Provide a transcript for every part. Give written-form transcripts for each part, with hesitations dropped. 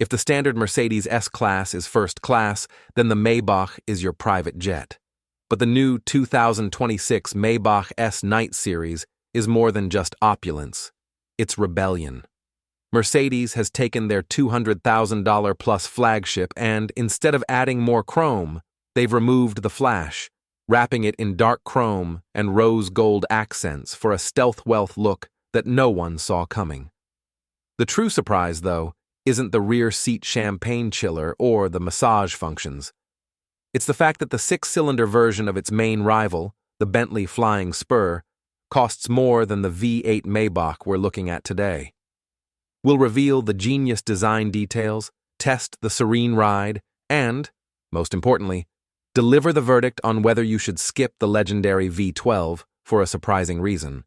If the standard Mercedes S-Class is first class, then the Maybach is your private jet. But the new 2026 Maybach S Night Series is more than just opulence. It's rebellion. Mercedes has taken their $200,000 plus flagship and, instead of adding more chrome, they've removed the flash, wrapping it in dark chrome and rose gold accents for a stealth wealth look that no one saw coming. The true surprise, though, isn't the rear seat champagne chiller or the massage functions. It's the fact that the six-cylinder version of its main rival, the Bentley Flying Spur, costs more than the V8 Maybach we're looking at today. We'll reveal the genius design details, test the serene ride, and, most importantly, deliver the verdict on whether you should skip the legendary V12 for a surprising reason.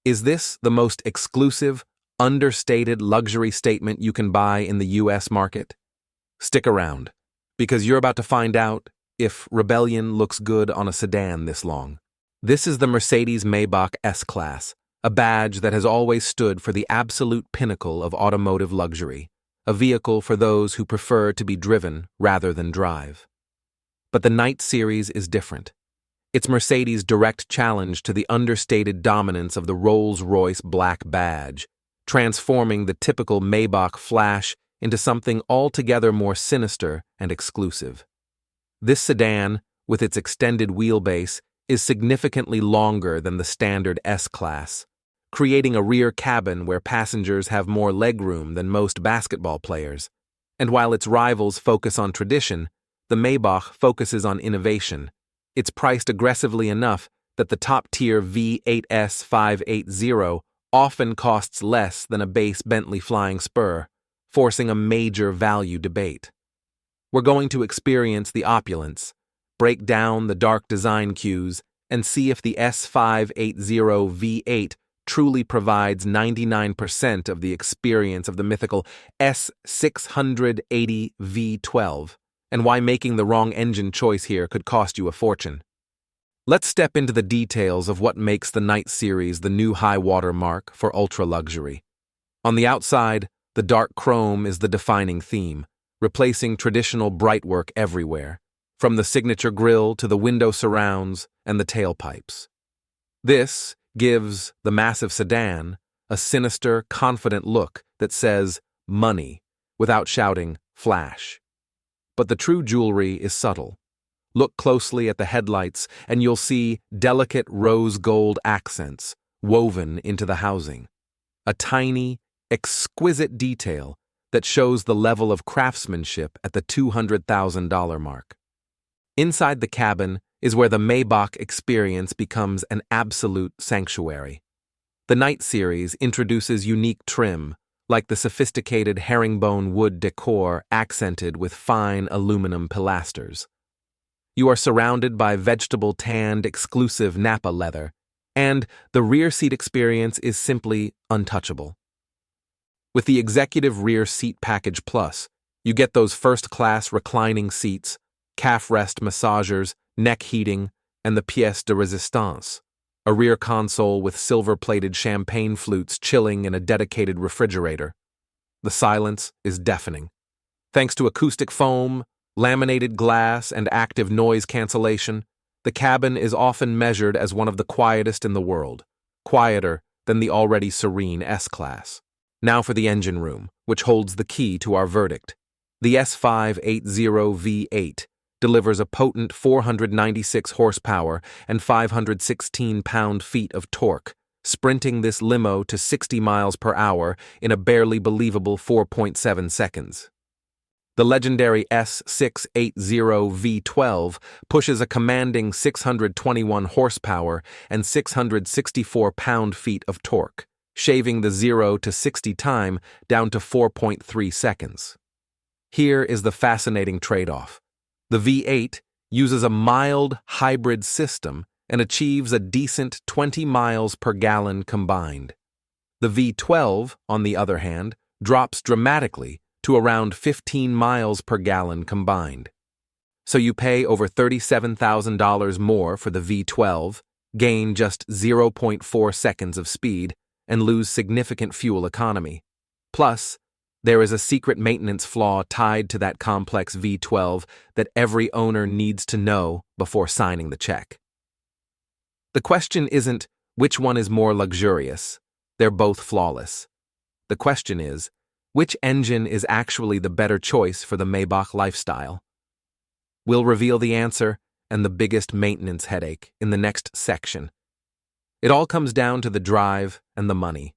Is this the most exclusive, understated luxury statement you can buy in the US market? Stick around, because you're about to find out if rebellion looks good on a sedan this long. This is the Mercedes Maybach S-Class, a badge that has always stood for the absolute pinnacle of automotive luxury, a vehicle for those who prefer to be driven rather than drive. But the Night Series is different. It's Mercedes' direct challenge to the understated dominance of the Rolls-Royce black badge, transforming the typical Maybach flash into something altogether more sinister and exclusive. This sedan, with its extended wheelbase, is significantly longer than the standard S-Class, creating a rear cabin where passengers have more legroom than most basketball players. And while its rivals focus on tradition, the Maybach focuses on innovation. It's priced aggressively enough that the top-tier V8S 580 often costs less than a base Bentley Flying Spur, forcing a major value debate. We're going to experience the opulence, break down the dark design cues, and see if the S580 V8 truly provides 99% of the experience of the mythical S680 V12, and why making the wrong engine choice here could cost you a fortune. Let's step into the details of what makes the Night Series the new high-water mark for ultra-luxury. On the outside, the dark chrome is the defining theme, replacing traditional brightwork everywhere, from the signature grille to the window surrounds and the tailpipes. This gives the massive sedan a sinister, confident look that says, money, without shouting, flash. But the true jewelry is subtle. Look closely at the headlights and you'll see delicate rose gold accents woven into the housing. A tiny, exquisite detail that shows the level of craftsmanship at the $200,000 mark. Inside the cabin is where the Maybach experience becomes an absolute sanctuary. The Night Series introduces unique trim, like the sophisticated herringbone wood decor accented with fine aluminum pilasters. You are surrounded by vegetable-tanned exclusive Napa leather, and the rear seat experience is simply untouchable. With the Executive Rear Seat Package Plus, you get those first-class reclining seats, calf rest massagers, neck heating, and the pièce de résistance, a rear console with silver-plated champagne flutes chilling in a dedicated refrigerator. The silence is deafening. Thanks to acoustic foam, laminated glass, and active noise cancellation, the cabin is often measured as one of the quietest in the world, quieter than the already serene S-Class. Now for the engine room, which holds the key to our verdict. The S580 V8 delivers a potent 496 horsepower and 516 pound-feet of torque, sprinting this limo to 60 miles per hour in a barely believable 4.7 seconds. The legendary S680 V12 pushes a commanding 621 horsepower and 664 pound-feet of torque, shaving the 0 to 60 time down to 4.3 seconds. Here is the fascinating trade-off. The V8 uses a mild hybrid system and achieves a decent 20 miles per gallon combined. The V12, on the other hand, drops dramatically to around 15 miles per gallon combined. So you pay over $37,000 more for the V12, gain just 0.4 seconds of speed, and lose significant fuel economy. Plus, There is a secret maintenance flaw tied to that complex V12 that every owner needs to know before signing the check. The question isn't which one is more luxurious. They're both flawless. The question is, which engine is actually the better choice for the Maybach lifestyle? We'll reveal the answer and the biggest maintenance headache in the next section. It all comes down to the drive and the money.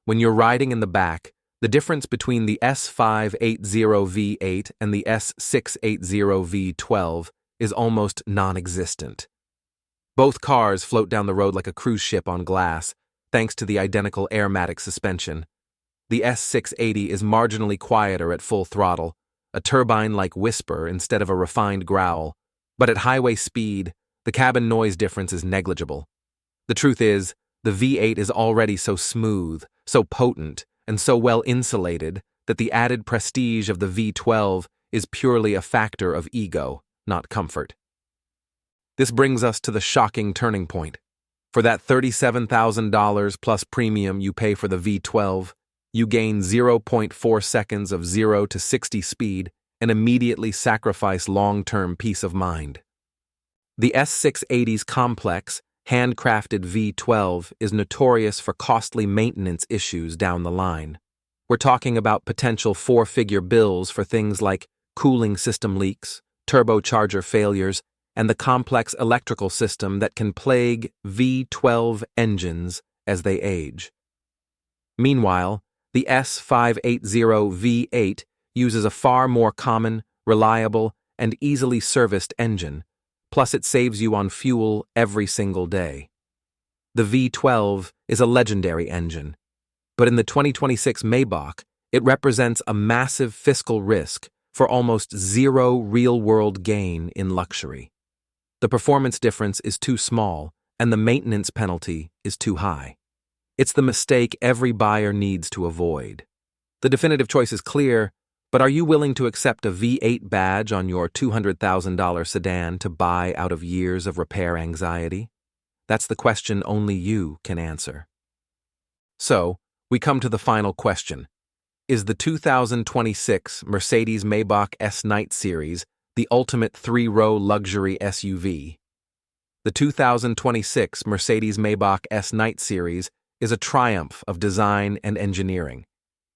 When you're riding in the back, the difference between the S580 V8 and the S680 V12 is almost non-existent. Both cars float down the road like a cruise ship on glass, thanks to the identical airmatic suspension. The S680 is marginally quieter at full throttle, a turbine-like whisper instead of a refined growl, but at highway speed, the cabin noise difference is negligible. The truth is, the V8 is already so smooth, so potent, and so well insulated that the added prestige of the V12 is purely a factor of ego, not comfort. This brings us to the shocking turning point. For that $37,000 plus premium you pay for the V12, you gain 0.4 seconds of 0 to 60 speed and immediately sacrifice long-term peace of mind. The S680's complex, handcrafted V12 is notorious for costly maintenance issues down the line. We're talking about potential four-figure bills for things like cooling system leaks, turbocharger failures, and the complex electrical system that can plague V12 engines as they age. Meanwhile, the S580 V8 uses a far more common, reliable, and easily serviced engine, plus it saves you on fuel every single day. The V12 is a legendary engine, but in the 2026 Maybach, it represents a massive fiscal risk for almost zero real-world gain in luxury. The performance difference is too small, and the maintenance penalty is too high. It's the mistake every buyer needs to avoid. The definitive choice is clear, but are you willing to accept a V8 badge on your $200,000 sedan to buy out of years of repair anxiety? That's the question only you can answer. So, we come to the final question. Is the 2026 Mercedes Maybach S Night Series the ultimate three-row luxury SUV? The 2026 Mercedes Maybach S Night Series is a triumph of design and engineering.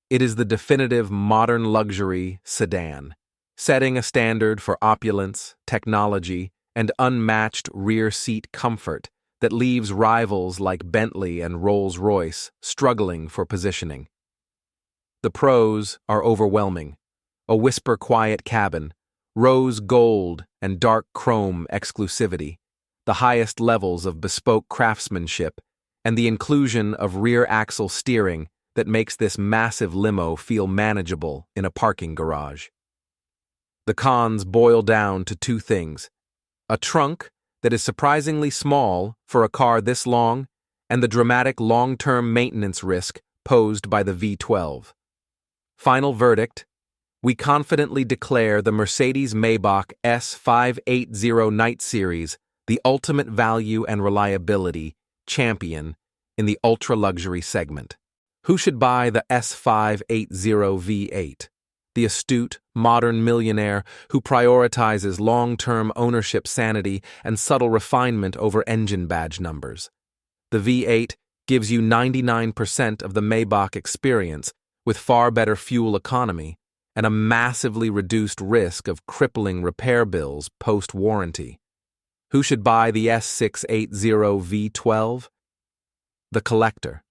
It is the definitive modern luxury sedan, setting a standard for opulence, technology, and unmatched rear seat comfort that leaves rivals like Bentley and Rolls-Royce struggling for positioning. The pros are overwhelming: a whisper-quiet cabin, rose gold and dark chrome exclusivity, the highest levels of bespoke craftsmanship, and the inclusion of rear-axle steering that makes this massive limo feel manageable in a parking garage. The cons boil down to two things: a trunk that is surprisingly small for a car this long, and the dramatic long-term maintenance risk posed by the V12. Final verdict: we confidently declare the Mercedes Maybach S580 Night Series the ultimate value and reliability champion in the ultra-luxury segment. Who should buy the S580 V8? The astute, modern millionaire who prioritizes long-term ownership sanity and subtle refinement over engine badge numbers. The V8 gives you 99% of the Maybach experience with far better fuel economy and a massively reduced risk of crippling repair bills post-warranty. Who should buy the S680 V12? The collector.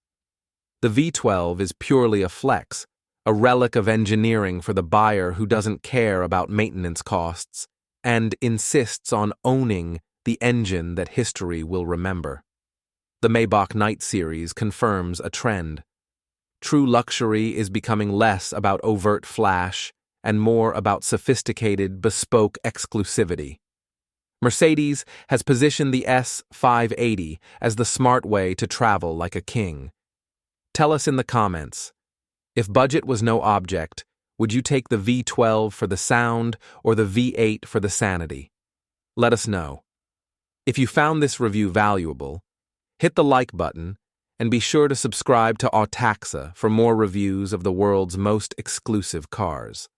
The V12 is purely a flex, a relic of engineering for the buyer who doesn't care about maintenance costs and insists on owning the engine that history will remember. The Maybach Night Series confirms a trend. True luxury is becoming less about overt flash and more about sophisticated, bespoke exclusivity. Mercedes has positioned the S580 as the smart way to travel like a king. Tell us in the comments, if budget was no object, would you take the V12 for the sound or the V8 for the sanity? Let us know. If you found this review valuable, hit the like button And be sure to subscribe to Autaxa for more reviews of the world's most exclusive cars.